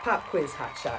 Pop quiz hotshot.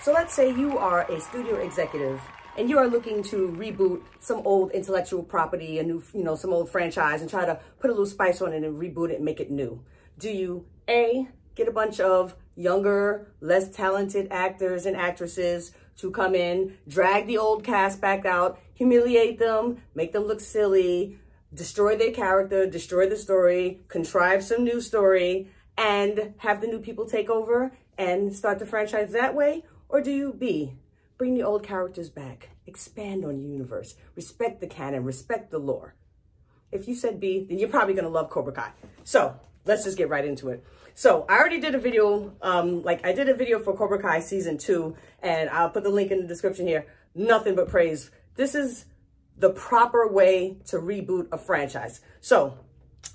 So let's say you are a studio executive and you are looking to reboot some old intellectual property, a new, some old franchise, and try to put a little spice on it and reboot it and make it new. Do you A, get a bunch of younger, less talented actors and actresses to come in, drag the old cast back out, humiliate them, make them look silly, destroy their character, destroy the story, contrive some new story, and have the new people take over and start the franchise that way? Or do you B, bring the old characters back, expand on the universe, respect the canon, respect the lore? If you said B, then you're probably gonna love Cobra Kai. So let's just get right into it. So I already did a video, I did a video for Cobra Kai season 2, and I'll put the link in the description here. Nothing but praise. This is the proper way to reboot a franchise. So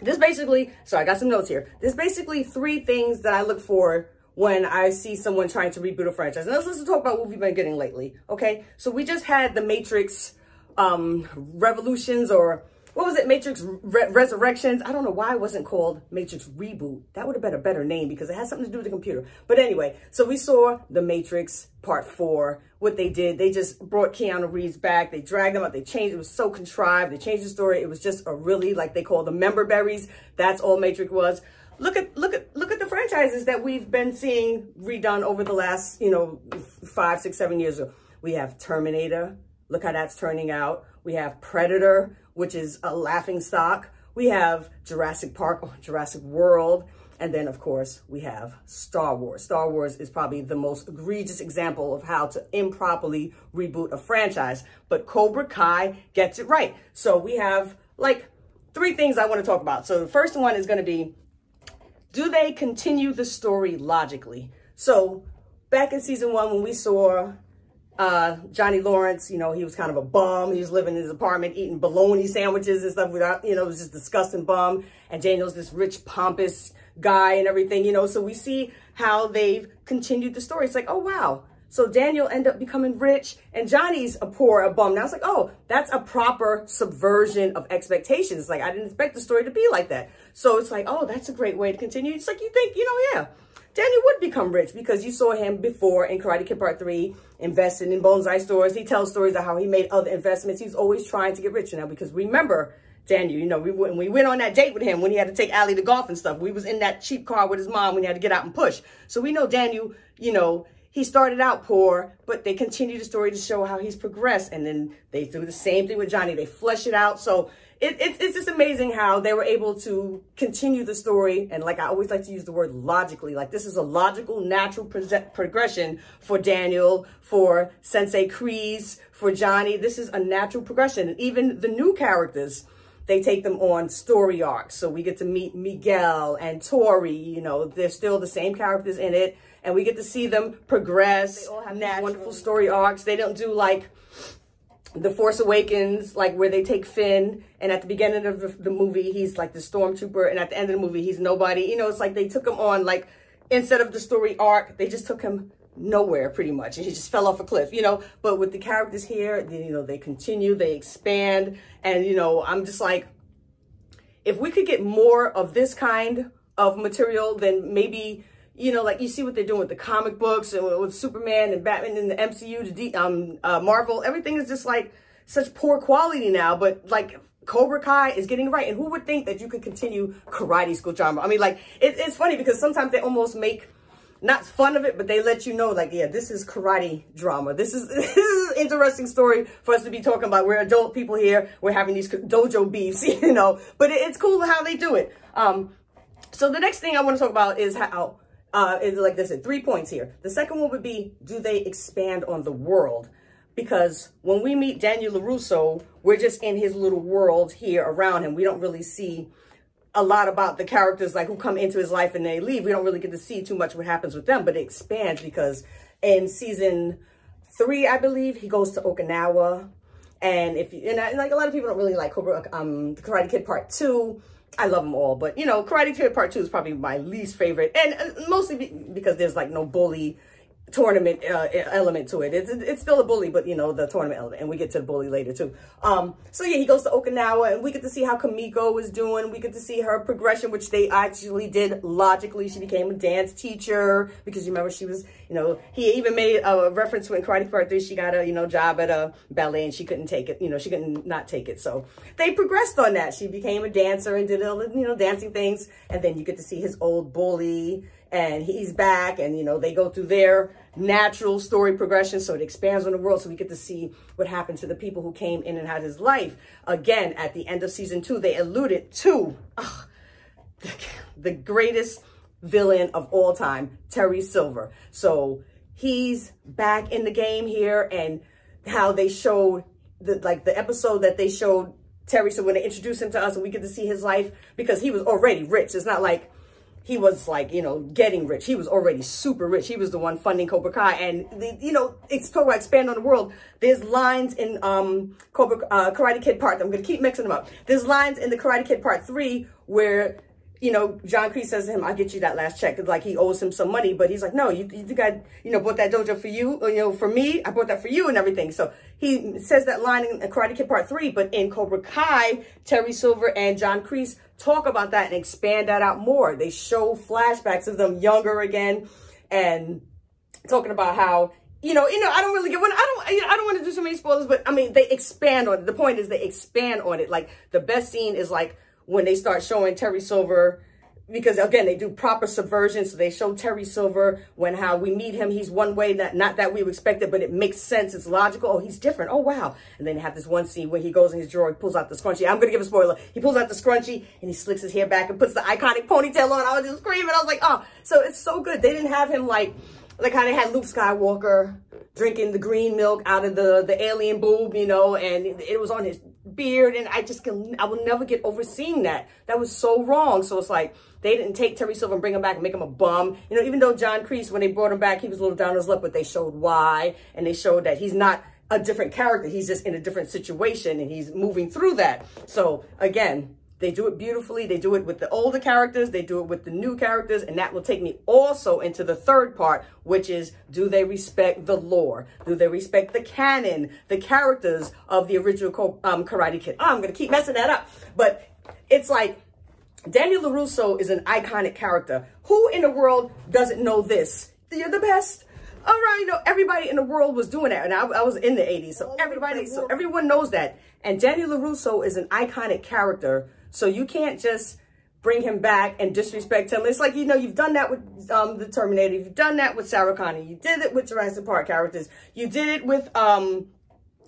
this basically, so I got some notes here. There's basically 3 things that I look for when I see someone trying to reboot a franchise. And let's talk about what we've been getting lately, okay? So we just had the Matrix Revolutions, or what was it? Matrix Resurrections. I don't know why it wasn't called Matrix Reboot. That would have been a better name because it has something to do with the computer. But anyway, so we saw the Matrix Part 4. What they did, they just brought Keanu Reeves back. They dragged him out. They changed. It was so contrived. They changed the story. It was just a really, like they call the member berries. That's all Matrix was. Look at the franchises that we've been seeing redone over the last, 5, 6, 7 years. We have Terminator. Look how that's turning out. We have Predator, which is a laughing stock. We have Jurassic Park, Jurassic World. And then, of course, we have Star Wars. Star Wars is probably the most egregious example of how to improperly reboot a franchise. But Cobra Kai gets it right. So we have, 3 things I want to talk about. So the first one is going to be, do they continue the story logically? So back in season 1, when we saw Johnny Lawrence, he was kind of a bum. He was living in his apartment eating bologna sandwiches and stuff without, it was just disgusting bum. And Daniel's this rich, pompous guy and everything, So we see how they've continued the story. It's like, oh, wow. So Daniel ended up becoming rich and Johnny's a bum. Now it's like, oh, that's a proper subversion of expectations. It's like, I didn't expect the story to be like that. So it's like, oh, that's a great way to continue. It's like, you think, yeah, Daniel would become rich because you saw him before in Karate Kid Part 3, investing in bonsai stores. He tells stories of how he made other investments. He's always trying to get richer now because remember, Daniel, we went on that date with him when he had to take Allie to golf and stuff. We was in that cheap car with his mom when he had to get out and push. So we know Daniel, he started out poor, but they continue the story to show how he's progressed. And then they do the same thing with Johnny. They flesh it out. So it's just amazing how they were able to continue the story. And I always like to use the word logically, this is a logical, natural progression for Daniel, for Sensei Kreese, for Johnny. This is a natural progression. And even the new characters, they take them on story arcs. So we get to meet Miguel and Tori, they're still the same characters in it. And we get to see them progress. They all have these wonderful story arcs. They don't do The Force Awakens, where they take Finn, and at the beginning of the movie, he's the stormtrooper, and at the end of the movie, he's nobody. It's like they took him on, instead of the story arc, they just took him nowhere pretty much, and he just fell off a cliff, But with the characters here, they continue, they expand, and, I'm just like, if we could get more of this kind of material, then maybe, you see what they're doing with the comic books and with Superman and Batman in the MCU, Marvel, everything is just such poor quality now, but Cobra Kai is getting it right. And who would think that you could continue karate school drama? I mean, it's funny because sometimes they almost make not fun of it, but they let you know, yeah, this is karate drama. This is an interesting story for us to be talking about. We're adult people here. We're having these dojo beefs, but it's cool how they do it. So the next thing I want to talk about is how, is like I said, 3 points here. The second one would be, do they expand on the world? Because when we meet Daniel LaRusso, we're just in his little world here around him. We don't really see a lot about the characters who come into his life and they leave. We don't really get to see too much what happens with them, but it expands because in season 3, I believe, he goes to Okinawa. And a lot of people don't really like Karate Kid Part 2. I love them all, but Karate Kid Part 2 is probably my least favorite. And mostly because there's no bully tournament element to it. It's still a bully, but you know, the tournament element, and we get to the bully later too. So yeah, he goes to Okinawa, and we get to see how Kamiko is doing. We get to see her progression, which they actually did logically. She became a dance teacher because you remember she was, you know, he even made a reference to in Karate Kid Part 3, she got a, you know, job at a ballet and she couldn't take it, you know, she couldn't not take it. So they progressed on that. She became a dancer and did all the, you know, dancing things. And then you get to see his old bully, and he's back, and, you know, they go through their natural story progression. So it expands on the world. So we get to see what happened to the people who came in and had his life. Again, at the end of season 2, they alluded to the greatest villain of all time, Terry Silver. So he's back in the game here, and how they showed the episode that they showed Terry. So when they introduced him to us and we get to see his life, because he was already rich. It's not like he was like, you know, getting rich. He was already super rich. He was the one funding Cobra Kai. And, you know, it's talking about expand on the world. There's lines in Karate Kid Part, I'm going to keep mixing them up. There's lines in the Karate Kid Part 3 where, you know, John Kreese says to him, I'll get you that last check. It's like he owes him some money, but he's like, no, you think I, you know, bought that dojo for you, or, you know, for me, I bought that for you and everything. So he says that line in Karate Kid Part 3, but in Cobra Kai, Terry Silver and John Kreese talk about that and expand that out more. They show flashbacks of them younger again, and talking about how, I don't really get one. I don't want to do so many spoilers, but I mean, they expand on it. The point is they expand on it. Like the best scene is like when they start showing Terry Silver, because again, they do proper subversion. So they show Terry Silver when how we meet him. He's one way, not that we expected, but it makes sense. It's logical. Oh, he's different. Oh, wow. And then they have this one scene where he goes in his drawer, he pulls out the scrunchie. I'm going to give a spoiler. He pulls out the scrunchie and he slicks his hair back and puts the iconic ponytail on. I was just screaming. I was like, oh, so it's so good. They didn't have him like how they had Luke Skywalker drinking the green milk out of the alien boob, and it was on his beard. And I will never get over seeing that. That was so wrong. So it's like, they didn't take Terry Silver and bring him back and make him a bum. Even though John Kreese, when they brought him back, he was a little down on his luck, but they showed why. And they showed that he's not a different character. He's just in a different situation and he's moving through that. So again, they do it beautifully. They do it with the older characters. They do it with the new characters. And that will take me also into the third part, which is, do they respect the lore? Do they respect the canon, the characters of the original Karate Kid? Oh, I'm going to keep messing that up. But it's like, Daniel LaRusso is an iconic character. Who in the world doesn't know this? You're the best. All right, everybody in the world was doing that. And I was in the 80s, so everyone knows that. And Daniel LaRusso is an iconic character. So you can't just bring him back and disrespect him. It's like, you've done that with the Terminator. You've done that with Sarah Connor. You did it with Jurassic Park characters. You did it with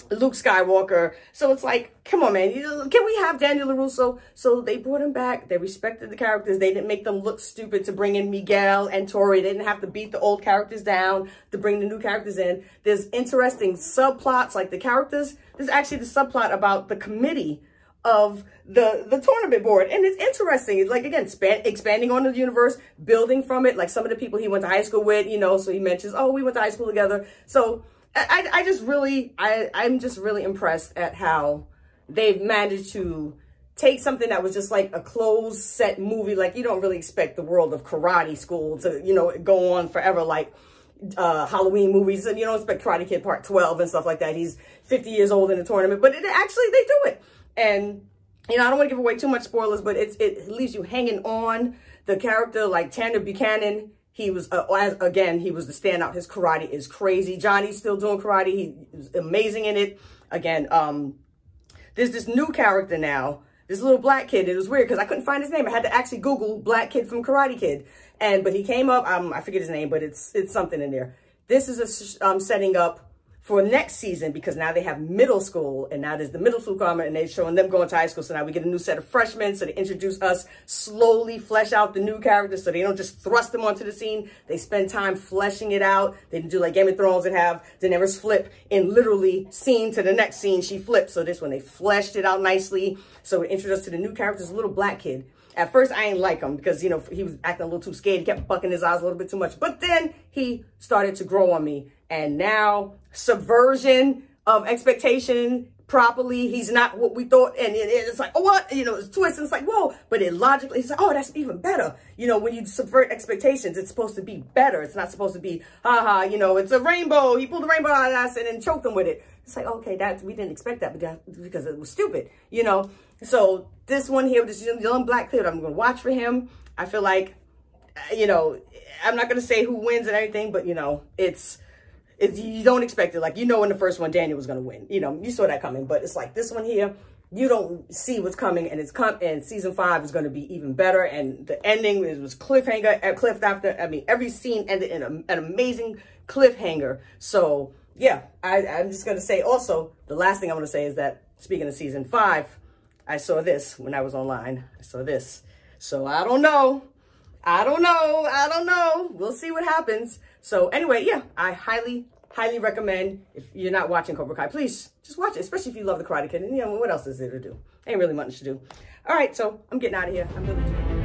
Luke Skywalker. So it's like, come on, man. Can we have Daniel LaRusso? So they brought him back. They respected the characters. They didn't make them look stupid to bring in Miguel and Tori. They didn't have to beat the old characters down to bring the new characters in. There's interesting subplots, like the characters. There's actually the subplot about the committee of the tournament board. And it's interesting. It's like, again, expanding on the universe, building from it. Like some of the people he went to high school with, so he mentions, oh, we went to high school together. So I'm just really impressed at how they've managed to take something that was just like a closed set movie. Like you don't really expect the world of Karate School to, go on forever. Like Halloween movies, and you don't expect Karate Kid Part 12 and stuff like that. He's 50 years old in the tournament, but actually they do it. And, I don't want to give away too much spoilers, but it leaves you hanging on the character. Like Tanner Buchanan, he was, again, he was the standout. His karate is crazy. Johnny's still doing karate. He's amazing in it. Again, there's this new character now, this little black kid. It was weird because I couldn't find his name. I had to actually Google black kid from Karate Kid. But he came up, I forget his name, but it's something in there. This is a setting up for next season, because now they have middle school, and now there's the middle school coming, and they're showing them going to high school. So now we get a new set of freshmen. So they introduce us, slowly flesh out the new characters, so they don't just thrust them onto the scene. They spend time fleshing it out. They do like Game of Thrones and have Daenerys flip in literally scene to the next scene. She flips. So this one, they fleshed it out nicely. So we introduced to the new characters, a little black kid. At first, I ain't like him because, he was acting a little too scared. He kept bucking his eyes a little bit too much. But then he started to grow on me. And now, subversion of expectation, properly. He's not what we thought. And it's like, oh, what? You know, it's twists. And it's like, whoa. But it logically, it's like, oh, that's even better. You know, when you subvert expectations, it's supposed to be better. It's not supposed to be, haha, you know, it's a rainbow. He pulled the rainbow out of us and then choked him with it. It's like, okay, we didn't expect that because it was stupid, you know? So this one here, this young black kid, I'm going to watch for him. I feel like, you know, I'm not going to say who wins and everything, but, you know, it's you don't expect it. Like, you know, in the first one, Daniel was going to win. You know, you saw that coming. But it's like this one here, you don't see what's coming. And season 5 is going to be even better. And the ending was cliffed after. I mean, every scene ended in an amazing cliffhanger. So, yeah, I'm just going to say also, the last thing I want to say is that, speaking of season 5, I saw this when I was online. I saw this. So, I don't know. We'll see what happens. So anyway, yeah, I highly recommend, if you're not watching Cobra Kai, please just watch it, especially if you love the Karate Kid. And you know, what else is there to do? Ain't really much to do. All right, so I'm getting out of here. I'm really